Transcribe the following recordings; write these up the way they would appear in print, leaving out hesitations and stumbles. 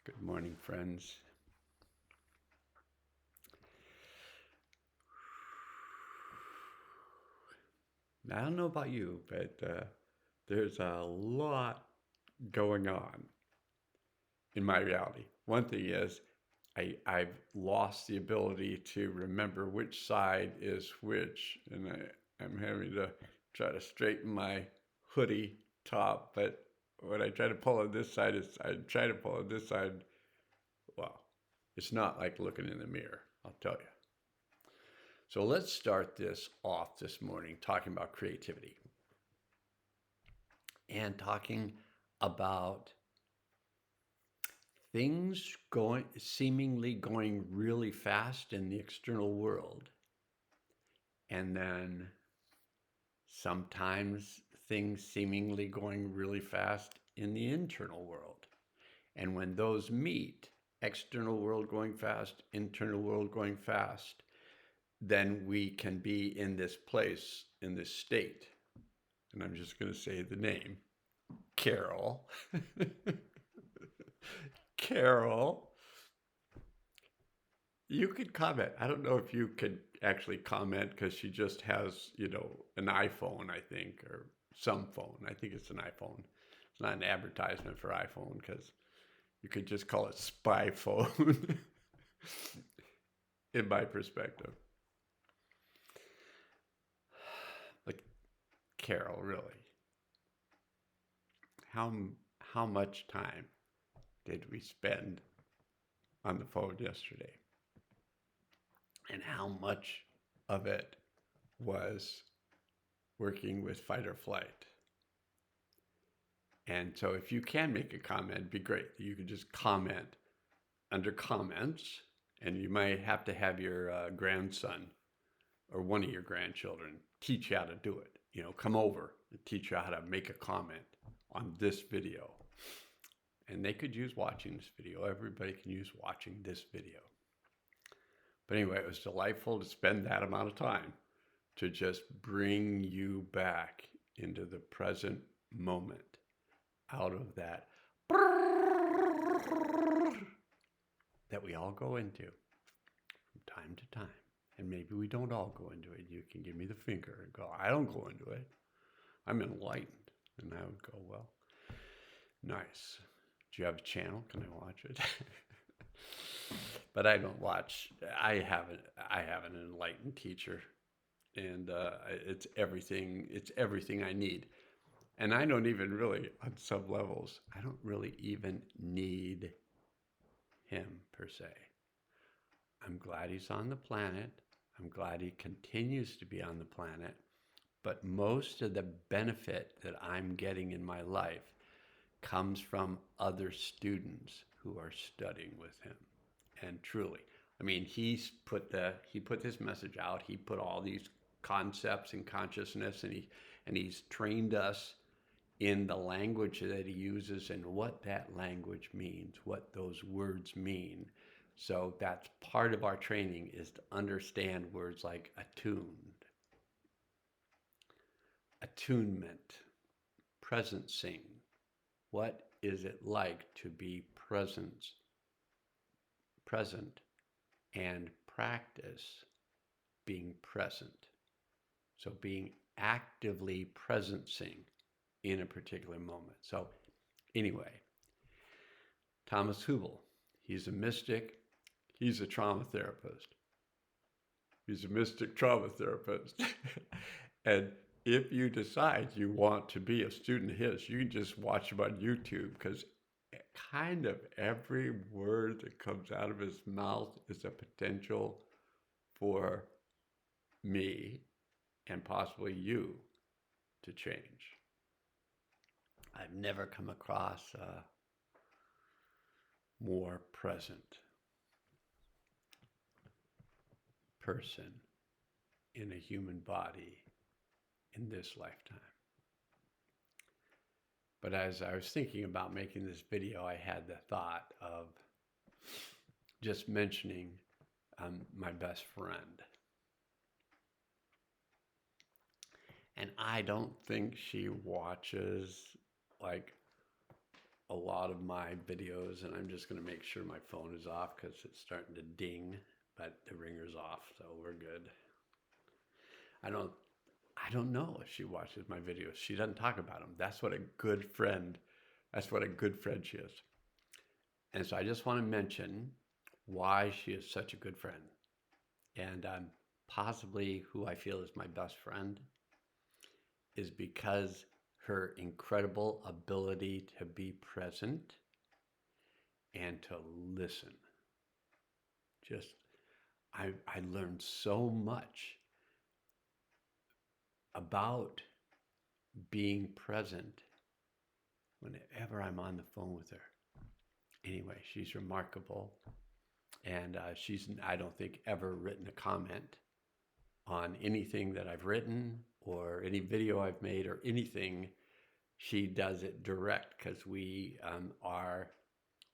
Good morning, friends. I don't know about you, but there's a lot going on in my reality. One thing is, I've lost the ability to remember which side is which, and I'm having to try to straighten my hoodie top. But when I try to pull on this side, I try to pull on this side. Well, it's not like looking in the mirror, I'll tell you. So let's start this off this morning talking about creativity and talking about things going seemingly going really fast in the external world, and then sometimes things seemingly going really fast in the internal world. And when those meet, external world going fast, internal world going fast, then we can be in this place, in this state. And I'm just going to say the name, Carol. Carol, you could comment. I don't know if you could actually comment because she just has, an iPhone, I think, or some phone. I think it's an iPhone. It's not an advertisement for iPhone because you could just call it spy phone in my perspective. But Carol, really, how how much time did we spend on the phone yesterday? And how much of it was working with fight or flight? And so if you can make a comment, it'd be great. You could just comment under comments, and you might have to have your grandson or one of your grandchildren teach you how to do it. Come over and teach you how to make a comment on this video. And they could use watching this video. Everybody can use watching this video. But anyway, it was delightful to spend that amount of time to just bring you back into the present moment, out of that that we all go into from time to time. And maybe we don't all go into it. You can give me the finger and go, I don't go into it. I'm enlightened. And I would go, well, nice. Do you have a channel? Can I watch it? But I don't watch. I have an enlightened teacher, and it's everything. It's everything I need. And I don't even really, on some levels, I don't really even need him per se. I'm glad he's on the planet. I'm glad he continues to be on the planet. But most of the benefit that I'm getting in my life comes from other students who are studying with him. And truly, I mean, he put this message out. He put all these concepts and consciousness, and he's trained us in the language that he uses and what that language means, what those words mean. So that's part of our training, is to understand words like attuned, attunement, presencing. What is it like to be present and practice being present? So being actively presencing in a particular moment. So anyway, Thomas Hubel, he's a mystic. He's a trauma therapist. He's a mystic trauma therapist. And if you decide you want to be a student of his, you can just watch him on YouTube, because kind of every word that comes out of his mouth is a potential for me and possibly you to change. I've never come across a more present person in a human body in this lifetime. But as I was thinking about making this video, I had the thought of just mentioning my best friend. And I don't think she watches like a lot of my videos, and I'm just going to make sure my phone is off because it's starting to ding, but the ringer's off, so we're good. I don't know if she watches my videos. She doesn't talk about them. That's what a good friend. That's what a good friend she is. And so I just want to mention why she is such a good friend, and possibly who I feel is my best friend is because her incredible ability to be present and to listen. Just, I learned so much about being present whenever I'm on the phone with her. Anyway, she's remarkable. And she's, I don't think, ever written a comment on anything that I've written or any video I've made or anything. She does it direct because we are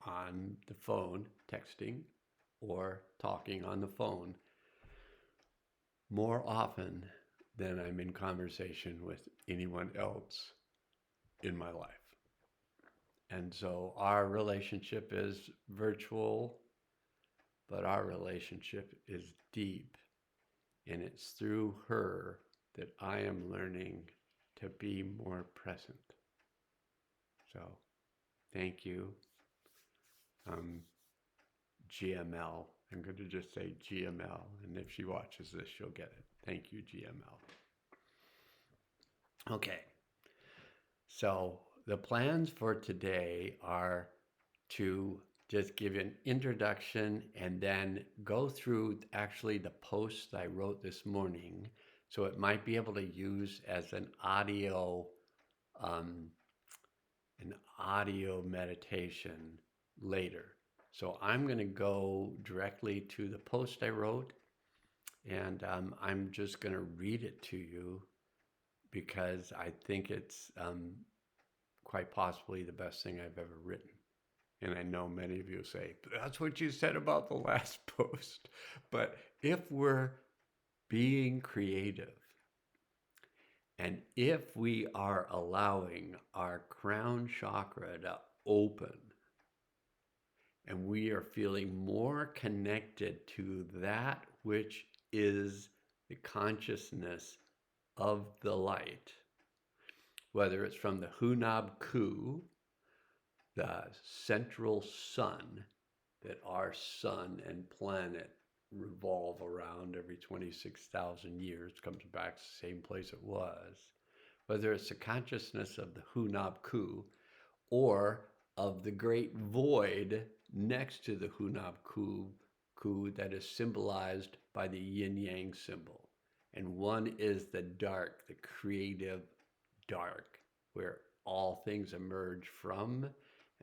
on the phone texting or talking on the phone more often than I'm in conversation with anyone else in my life. And so our relationship is virtual, but our relationship is deep. And it's through her that I am learning to be more present. So thank you, GML. I'm going to just say GML. And if she watches this, she'll get it. Thank you, GML. Okay. So the plans for today are to just give an introduction and then go through actually the post I wrote this morning. So it might be able to use as an audio meditation later. So I'm going to go directly to the post I wrote, and I'm just going to read it to you because I think it's quite possibly the best thing I've ever written. And I know many of you say, that's what you said about the last post. But if we're being creative, and if we are allowing our crown chakra to open, and we are feeling more connected to that which is the consciousness of the light, whether it's from the Hunab Ku, the central sun that our sun and planet revolve around every 26,000 years, comes back to the same place it was, whether it's the consciousness of the Hunab Ku or of the great void next to the Hunab Ku that is symbolized by the yin yang symbol. And one is the dark, the creative dark, where all things emerge from,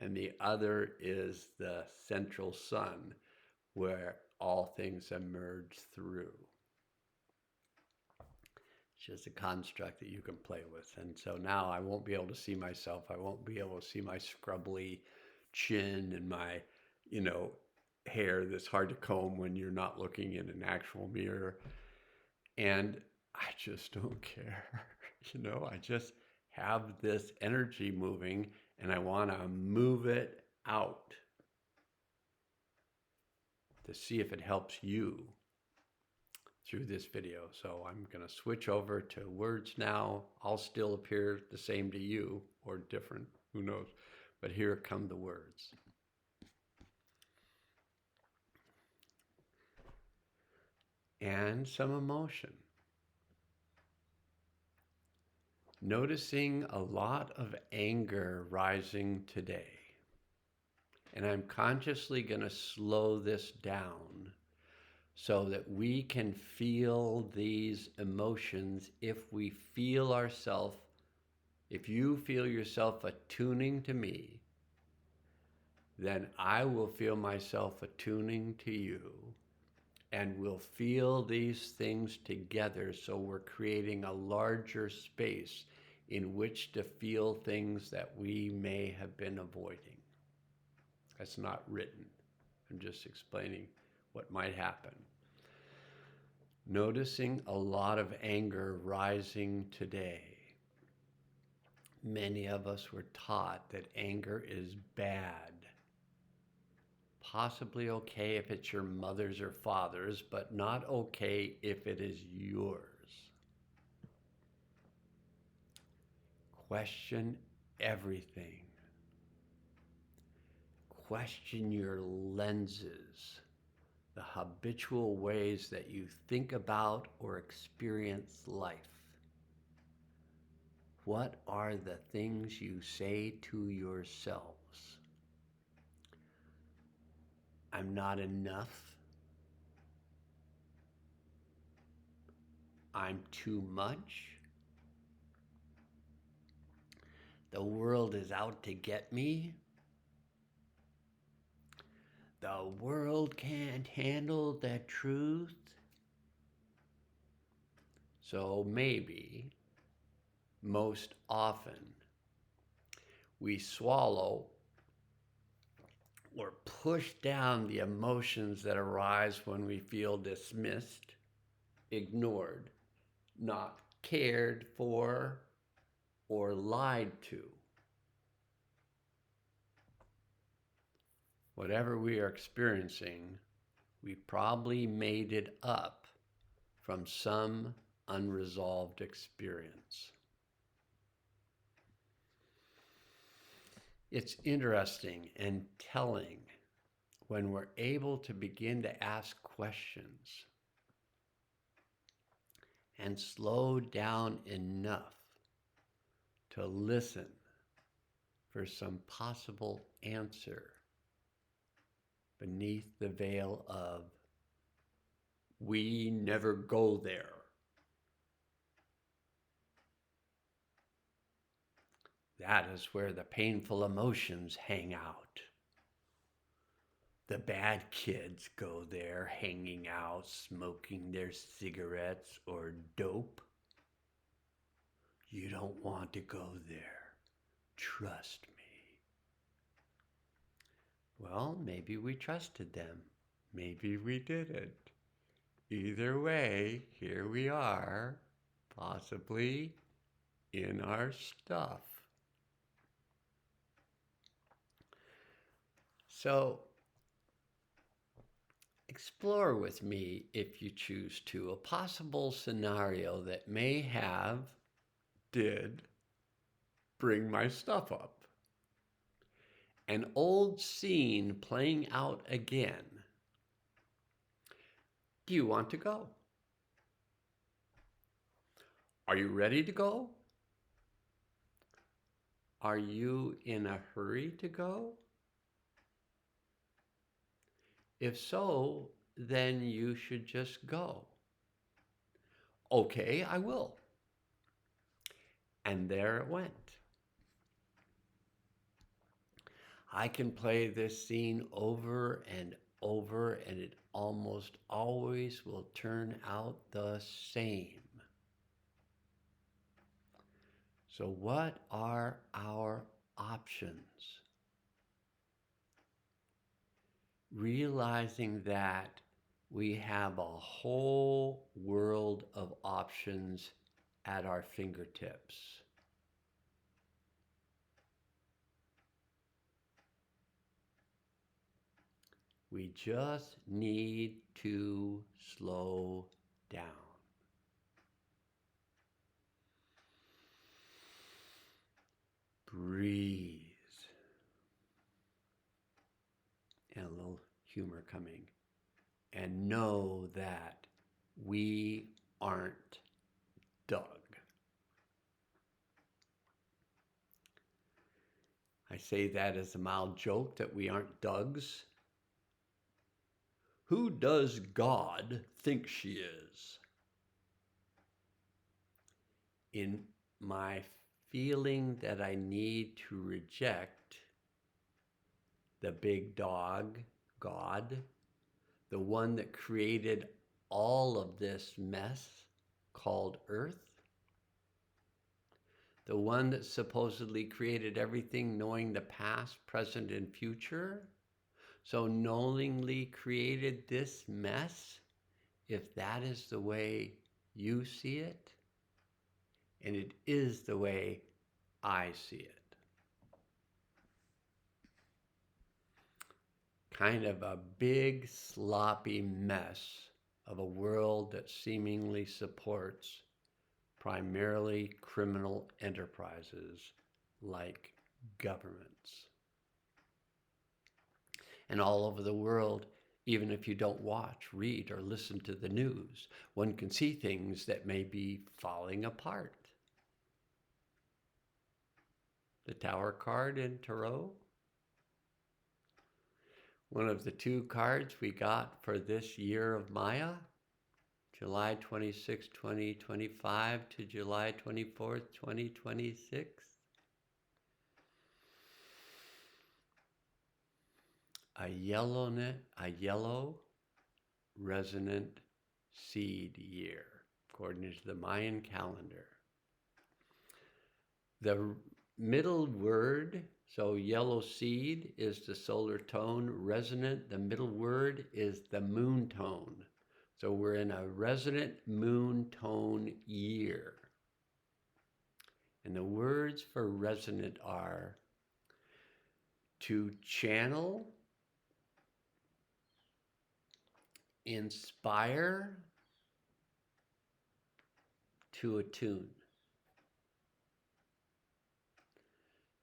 and the other is the central sun, where all things emerge through. It's just a construct that you can play with. And so now I won't be able to see myself. I won't be able to see my scrubbly chin and my, hair that's hard to comb when you're not looking in an actual mirror. And I just don't care. I just have this energy moving and I want to move it out to see if it helps you through this video. So I'm going to switch over to words now. I'll still appear the same to you or different, who knows. But here come the words. And some emotion. Noticing a lot of anger rising today. And I'm consciously going to slow this down so that we can feel these emotions if we feel ourselves, if you feel yourself attuning to me, then I will feel myself attuning to you. And we'll feel these things together so we're creating a larger space in which to feel things that we may have been avoiding. That's not written. I'm just explaining what might happen. Noticing a lot of anger rising today. Many of us were taught that anger is bad. Possibly okay if it's your mother's or father's, but not okay if it is yours. Question everything. Question your lenses, the habitual ways that you think about or experience life. What are the things you say to yourselves? I'm not enough. I'm too much. The world is out to get me. The world can't handle the truth. So maybe, most often, we swallow or push down the emotions that arise when we feel dismissed, ignored, not cared for, or lied to. Whatever we are experiencing, we probably made it up from some unresolved experience. It's interesting and telling when we're able to begin to ask questions and slow down enough to listen for some possible answer beneath the veil of, we never go there. That is where the painful emotions hang out. The bad kids go there hanging out, smoking their cigarettes or dope. You don't want to go there. Trust me. Well, maybe we trusted them. Maybe we didn't. Either way, here we are, possibly in our stuff. So, explore with me, if you choose to, a possible scenario that may have, did, bring my stuff up. An old scene playing out again. Do you want to go? Are you ready to go? Are you in a hurry to go? If so, then you should just go. Okay, I will. And there it went. I can play this scene over and over, and it almost always will turn out the same. So what are our options? Realizing that we have a whole world of options at our fingertips. We just need to slow down. Breathe. And a little humor coming. And know that we aren't Doug. I say that as a mild joke that we aren't Dougs. Who does God think she is? In my feeling that I need to reject the big dog, God, the one that created all of this mess called Earth, the one that supposedly created everything knowing the past, present, and future, so knowingly created this mess, if that is the way you see it, and it is the way I see it. Kind of a big, sloppy mess of a world that seemingly supports primarily criminal enterprises like governments. And all over the world, even if you don't watch, read, or listen to the news, one can see things that may be falling apart. The Tower card in Tarot. One of the two cards we got for this year of Maya, July 26, 2025 to July 24th, 2026. A yellow resonant seed year, according to the Mayan calendar. The middle word, so yellow seed, is the solar tone. Resonant, the middle word is the moon tone. So we're in a resonant moon tone year. And the words for resonant are to channel, inspire, to attune.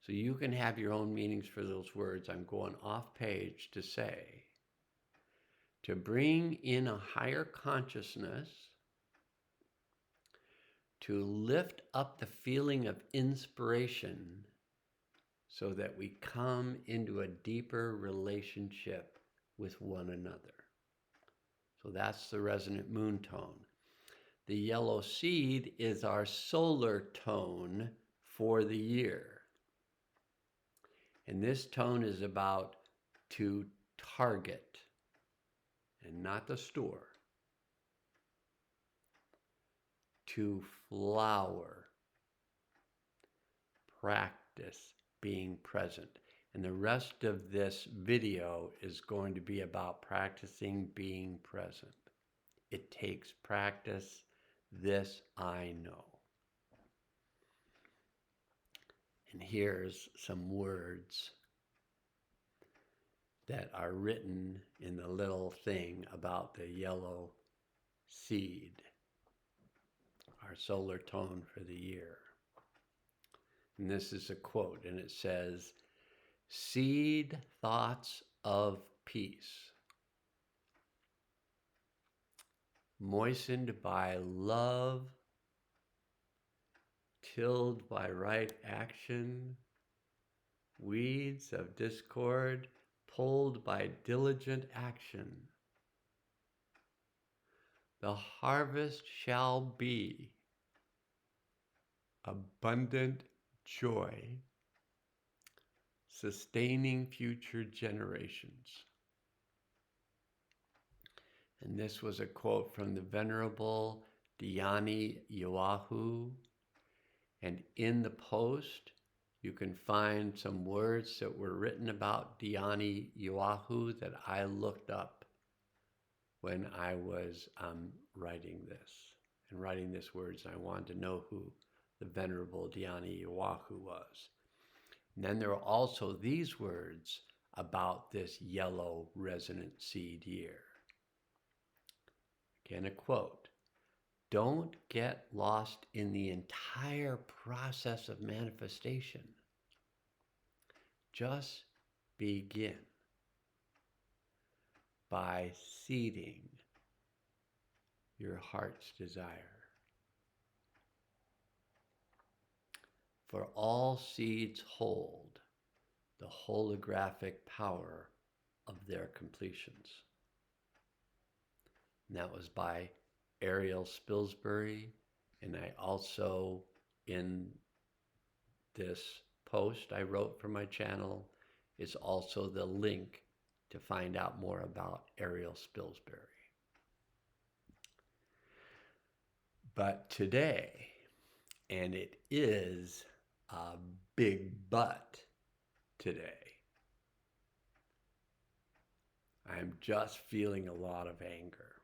So you can have your own meanings for those words. I'm going off page to say, to bring in a higher consciousness, to lift up the feeling of inspiration so that we come into a deeper relationship with one another. So that's the resonant moon tone. The yellow seed is our solar tone for the year. And this tone is about to target and not the store. To flower, practice being present. And the rest of this video is going to be about practicing being present. It takes practice. This I know. And here's some words that are written in the little thing about the yellow seed, our solar tone for the year. And this is a quote, and it says, "Seed thoughts of peace, moistened by love, tilled by right action, weeds of discord pulled by diligent action. The harvest shall be abundant joy, sustaining future generations." And this was a quote from the Venerable Dhyani Yoahu. And in the post, you can find some words that were written about Dhyani Yoahu that I looked up when I was writing this words. And I wanted to know who the Venerable Dhyani Yoahu was. And then there are also these words about this yellow resonant seed year. Again, a quote. "Don't get lost in the entire process of manifestation. Just begin by seeding your heart's desire. For all seeds hold the holographic power of their completions." And that was by Ariel Spilsbury. And I also, in this post I wrote for my channel, is also the link to find out more about Ariel Spilsbury. But today, and it is a big but today, I'm just feeling a lot of anger.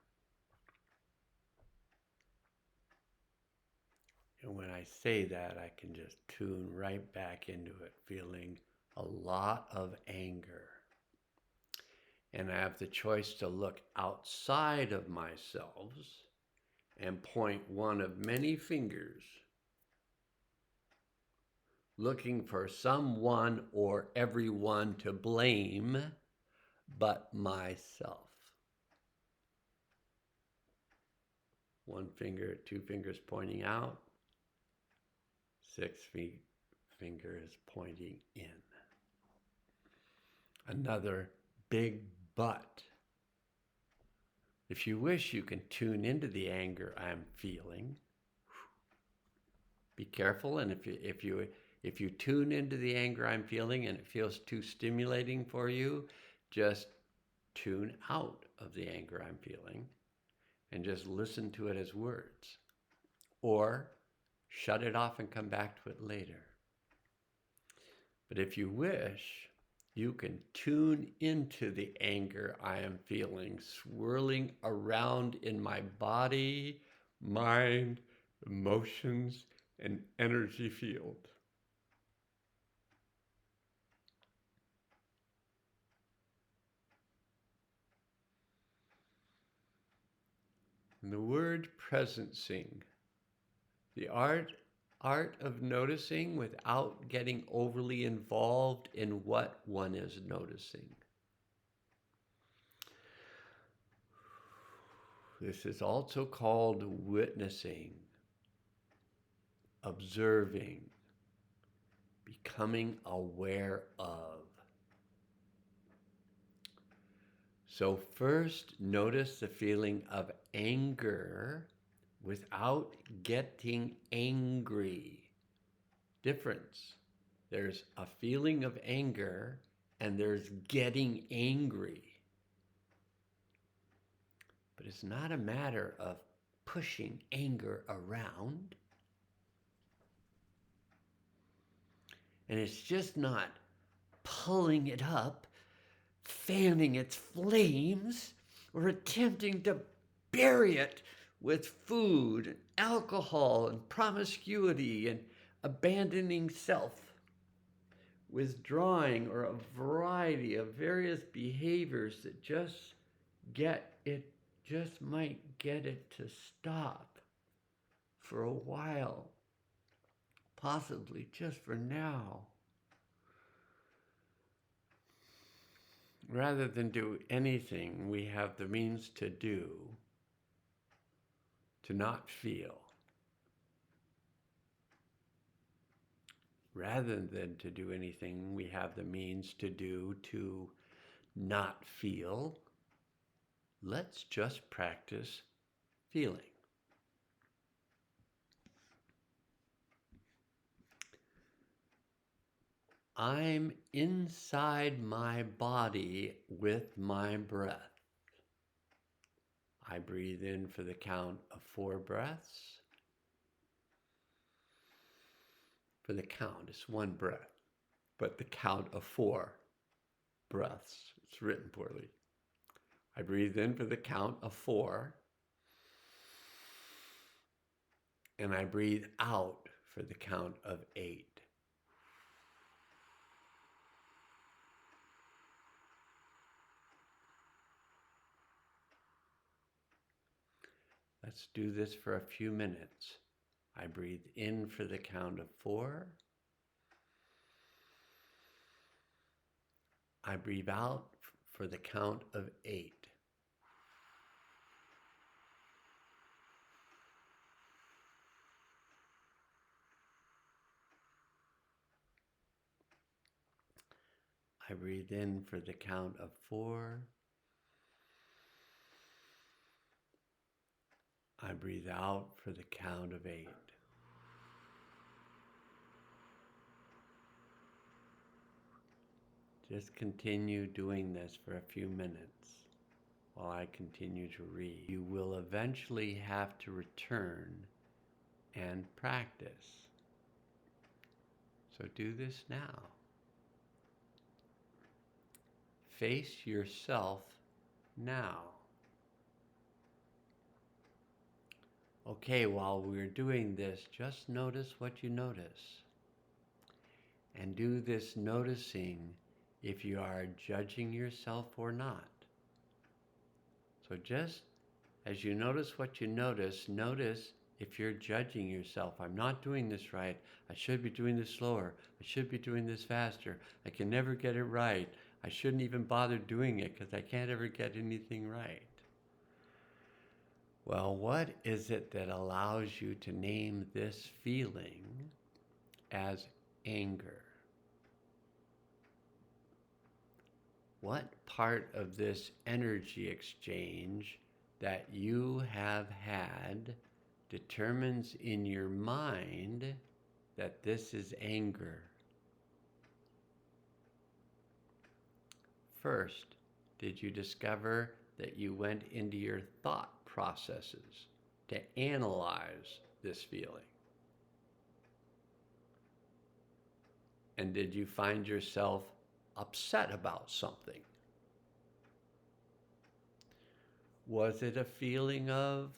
And when I say that, I can just tune right back into it, feeling a lot of anger. And I have the choice to look outside of myself and point one of many fingers, looking for someone or everyone to blame but myself. One finger, two fingers pointing out, fingers pointing in. Another big but. If you wish, you can tune into the anger I'm feeling. Be careful, and if you tune into the anger I'm feeling and it feels too stimulating for you, just tune out of the anger I'm feeling and just listen to it as words. Or shut it off and come back to it later. But if you wish, you can tune into the anger I am feeling, swirling around in my body, mind, emotions, and energy field. And the word presencing, the art of noticing without getting overly involved in what one is noticing. This is also called witnessing, observing, becoming aware of. So first, notice the feeling of anger without getting angry. Difference. There's a feeling of anger and there's getting angry. But it's not a matter of pushing anger around. And it's just not pulling it up, fanning its flames, or attempting to bury it with food, and alcohol, and promiscuity, and abandoning self, withdrawing, or a variety of various behaviors that just might get it to stop for a while, possibly just for now. Rather than do anything we have the means to do to not feel, rather than to do anything we have the means to do to not feel, let's just practice feeling. I'm inside my body with my breath. I breathe in for the count of 4 breaths. For the count, it's 1 breath, but the count of 4 breaths. It's written poorly. I breathe in for the count of 4, and I breathe out for the count of 8. Let's do this for a few minutes. I breathe in for the count of 4. I breathe out for the count of 8. I breathe in for the count of 4. I breathe out for the count of 8. Just continue doing this for a few minutes while I continue to read. You will eventually have to return and practice. So do this now. Face yourself now. Okay, while we're doing this, just notice what you notice. And do this noticing if you are judging yourself or not. So just as you notice what you notice, notice if you're judging yourself. I'm not doing this right. I should be doing this slower. I should be doing this faster. I can never get it right. I shouldn't even bother doing it because I can't ever get anything right. Well, what is it that allows you to name this feeling as anger? What part of this energy exchange that you have had determines in your mind that this is anger? First, did you discover that you went into your thought processes to analyze this feeling? And did you find yourself upset about something? Was it a feeling of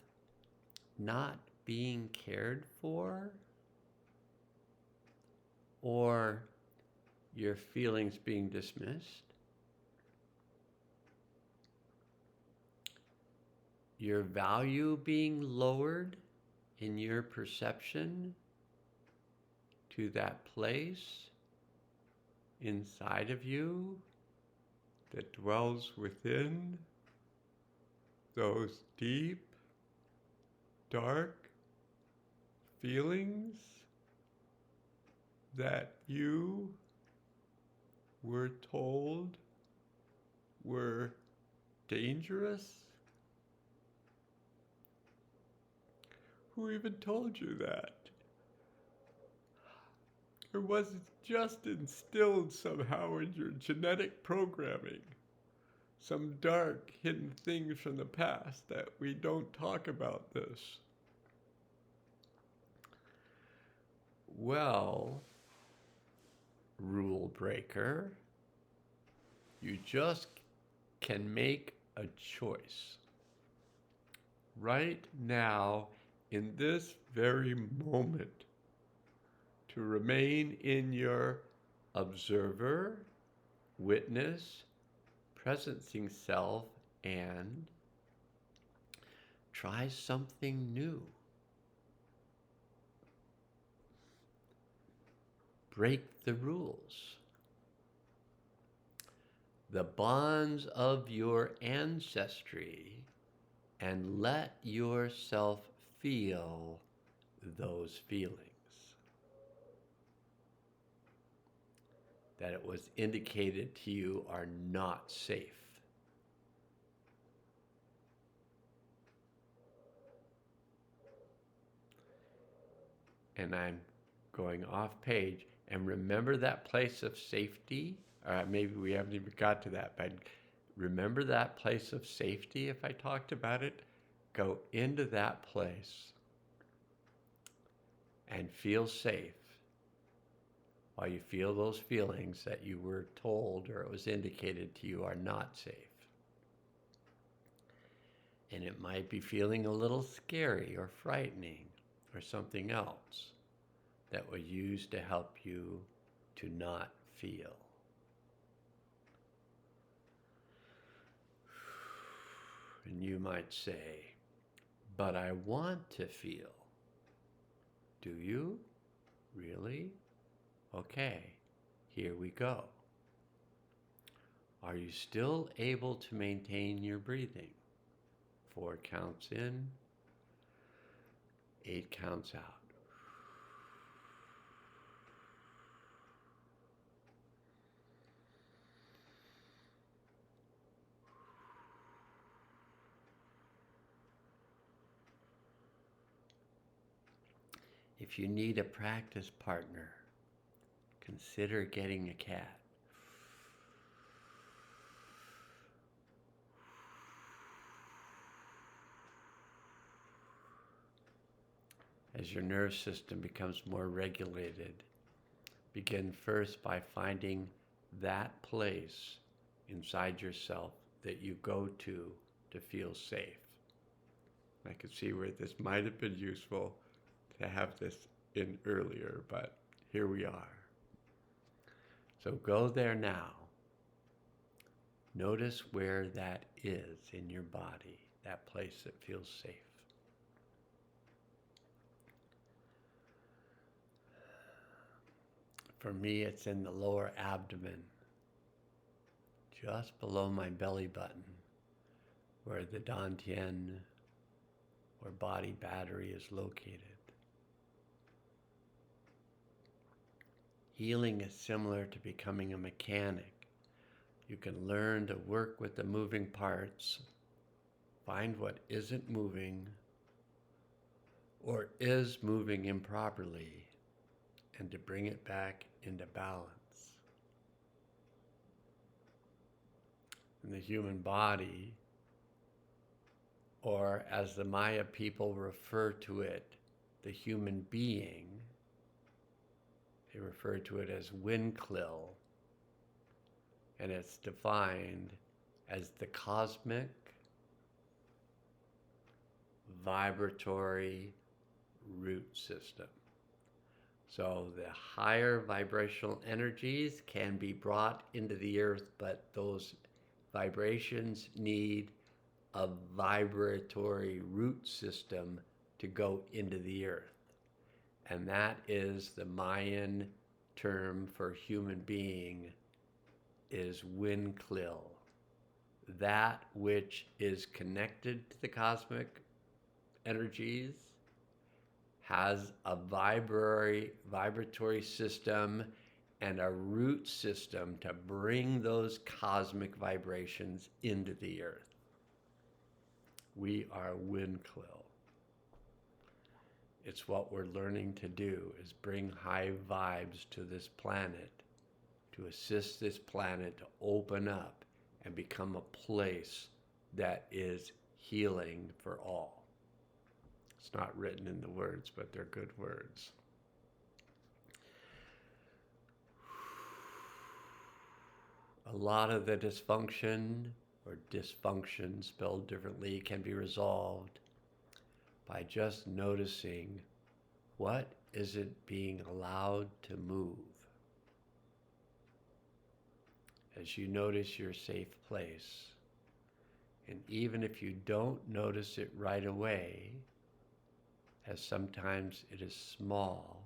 not being cared for? Or your feelings being dismissed? Your value being lowered in your perception to that place inside of you that dwells within those deep, dark feelings that you were told were dangerous? Who even told you that? Or was it just instilled somehow in your genetic programming? Some dark, hidden things from the past that we don't talk about this. Well, rule breaker, you just can make a choice. Right now, in this very moment, to remain in your observer, witness, presencing self, and try something new. Break the rules. The bonds of your ancestry, and let yourself feel those feelings. That it was indicated to you are not safe. And I'm going off page. And remember that place of safety? Or maybe we haven't even got to that, but remember that place of safety if I talked about it? Go into that place and feel safe while you feel those feelings that you were told or it was indicated to you are not safe. And it might be feeling a little scary or frightening or something else that was used to help you to not feel. And you might say, but I want to feel. Do you? Really? Okay, here we go. Are you still able to maintain your breathing? 4 counts in, 8 counts out. If you need a practice partner, consider getting a cat. As your nervous system becomes more regulated, begin first by finding that place inside yourself that you go to feel safe. I could see where this might have been useful to have this in earlier, but here we are. So go there now. Notice where that is in your body, that place that feels safe. For me, it's in the lower abdomen, just below my belly button, where the dantian or body battery is located. Healing is similar to becoming a mechanic. You can learn to work with the moving parts, find what isn't moving or is moving improperly, and to bring it back into balance. In the human body, or as the Maya people refer to it, the human being, they refer to it as Winklil, and it's defined as the cosmic vibratory root system. So the higher vibrational energies can be brought into the earth, but those vibrations need a vibratory root system to go into the earth. And that is the Mayan term for human being is Winklil. That which is connected to the cosmic energies has a vibratory system and a root system to bring those cosmic vibrations into the earth. We are Winklil. It's what we're learning to do, is bring high vibes to this planet, to assist this planet to open up and become a place that is healing for all. It's not written in the words, but they're good words. A lot of the dysfunction, or dysfunction spelled differently, can be resolved by just noticing what isn't being allowed to move. As you notice your safe place, and even if you don't notice it right away, as sometimes it is small,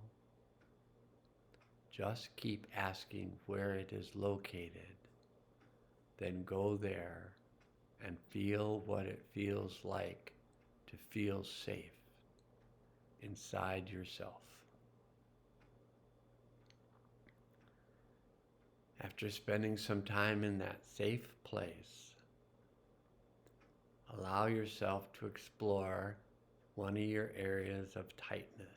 just keep asking where it is located. Then go there and feel what it feels like to feel safe inside yourself. After spending some time in that safe place, allow yourself to explore one of your areas of tightness.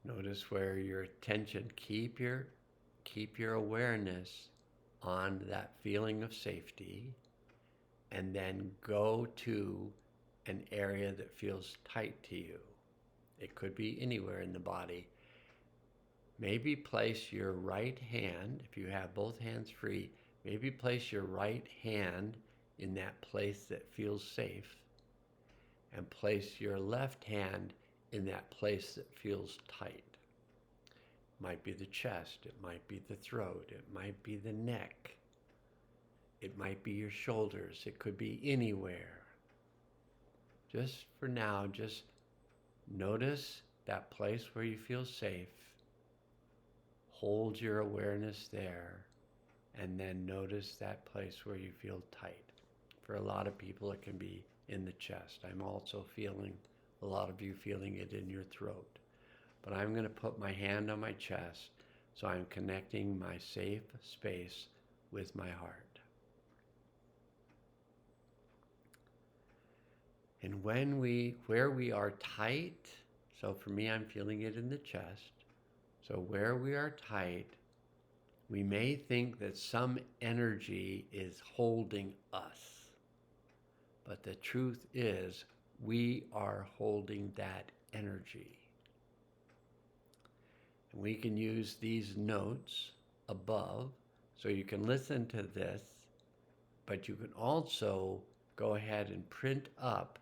Notice where your attention, keep your awareness on that feeling of safety, and then go to an area that feels tight to you. It could be anywhere in the body. Maybe place your right hand, if you have both hands free, maybe place your right hand in that place that feels safe, and place your left hand in that place that feels tight. It might be the chest, it might be the throat, it might be the neck, it might be your shoulders, it could be anywhere. Just for now, just notice that place where you feel safe. Hold your awareness there, and then notice that place where you feel tight. For a lot of people, it can be in the chest. I'm also feeling, a lot of you feeling it in your throat. But I'm going to put my hand on my chest, so I'm connecting my safe space with my heart. And where we are tight, so for me, I'm feeling it in the chest. So where we are tight, we may think that some energy is holding us. But the truth is, we are holding that energy. And we can use these notes above, so you can listen to this But you can also go ahead and print up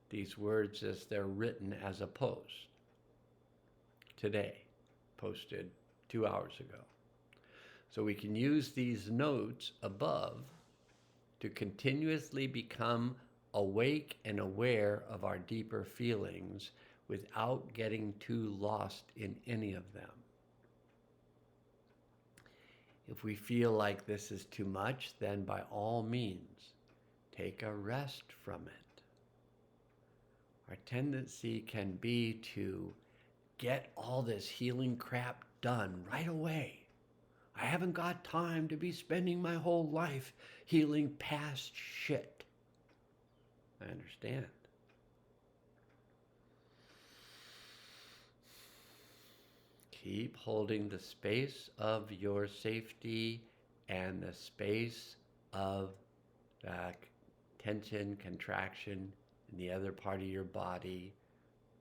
these words as they're written as a post today, posted 2 hours ago. So we can use these notes above to continuously become awake and aware of our deeper feelings without getting too lost in any of them. If we feel like this is too much, then by all means, take a rest from it. Our tendency can be to get all this healing crap done right away. I haven't got time to be spending my whole life healing past shit. I understand. Keep holding the space of your safety and the space of tension, contraction in the other part of your body,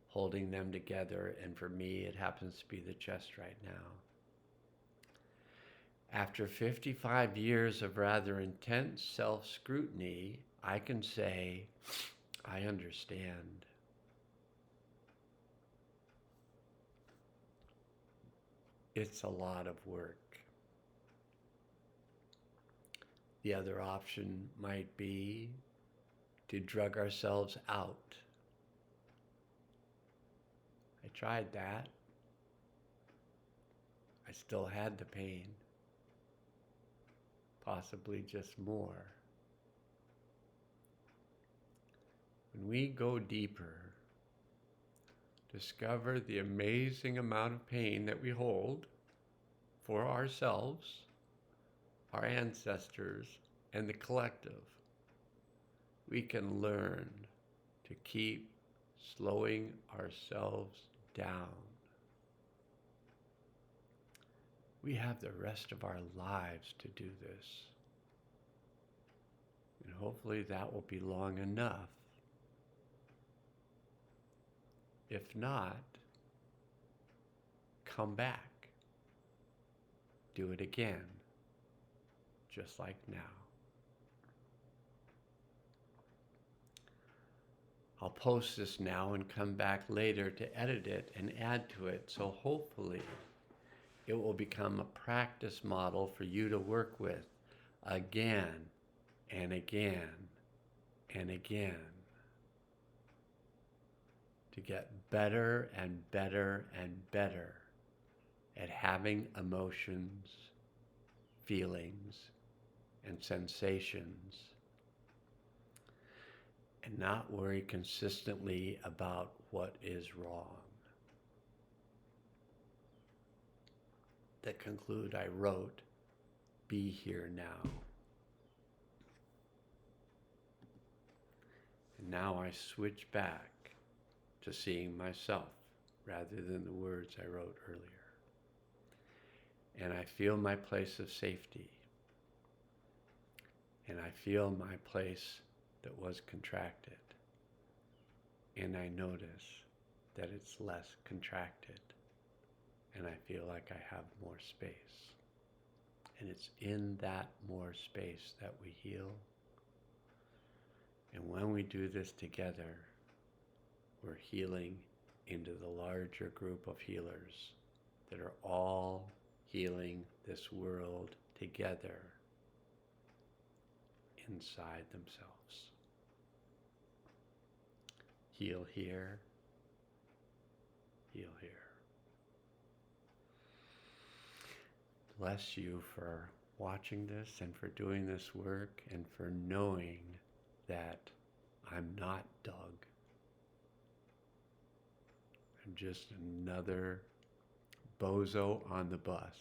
holding them together. And for me, it happens to be the chest right now. After 55 years of rather intense self-scrutiny, I can say, I understand. It's a lot of work. The other option might be to drug ourselves out. I tried that. I still had the pain. Possibly just more. When we go deeper, discover the amazing amount of pain that we hold for ourselves, our ancestors, and the collective, we can learn to keep slowing ourselves down. We have the rest of our lives to do this. And hopefully that will be long enough. If not, come back. Do it again, just like now. I'll post this now and come back later to edit it and add to it, so hopefully it will become a practice model for you to work with again and again and again to get better and better and better at having emotions, feelings, and sensations, and not worry consistently about what is wrong. To conclude, I wrote, "Be here now." And now I switch back to seeing myself rather than the words I wrote earlier. And I feel my place of safety. And I feel my place that was contracted. And I notice that it's less contracted. And I feel like I have more space. And it's in that more space that we heal. And when we do this together, we're healing into the larger group of healers that are all healing this world together inside themselves. Heal here, heal here. Bless you for watching this and for doing this work and for knowing that I'm not Doug. I'm just another bozo on the bus,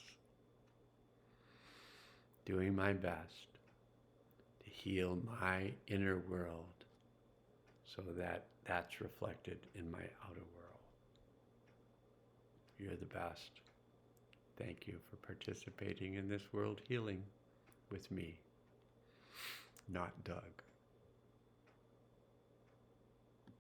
doing my best to heal my inner world so that that's reflected in my outer world. You're the best. Thank you for participating in this world healing with me, not Doug.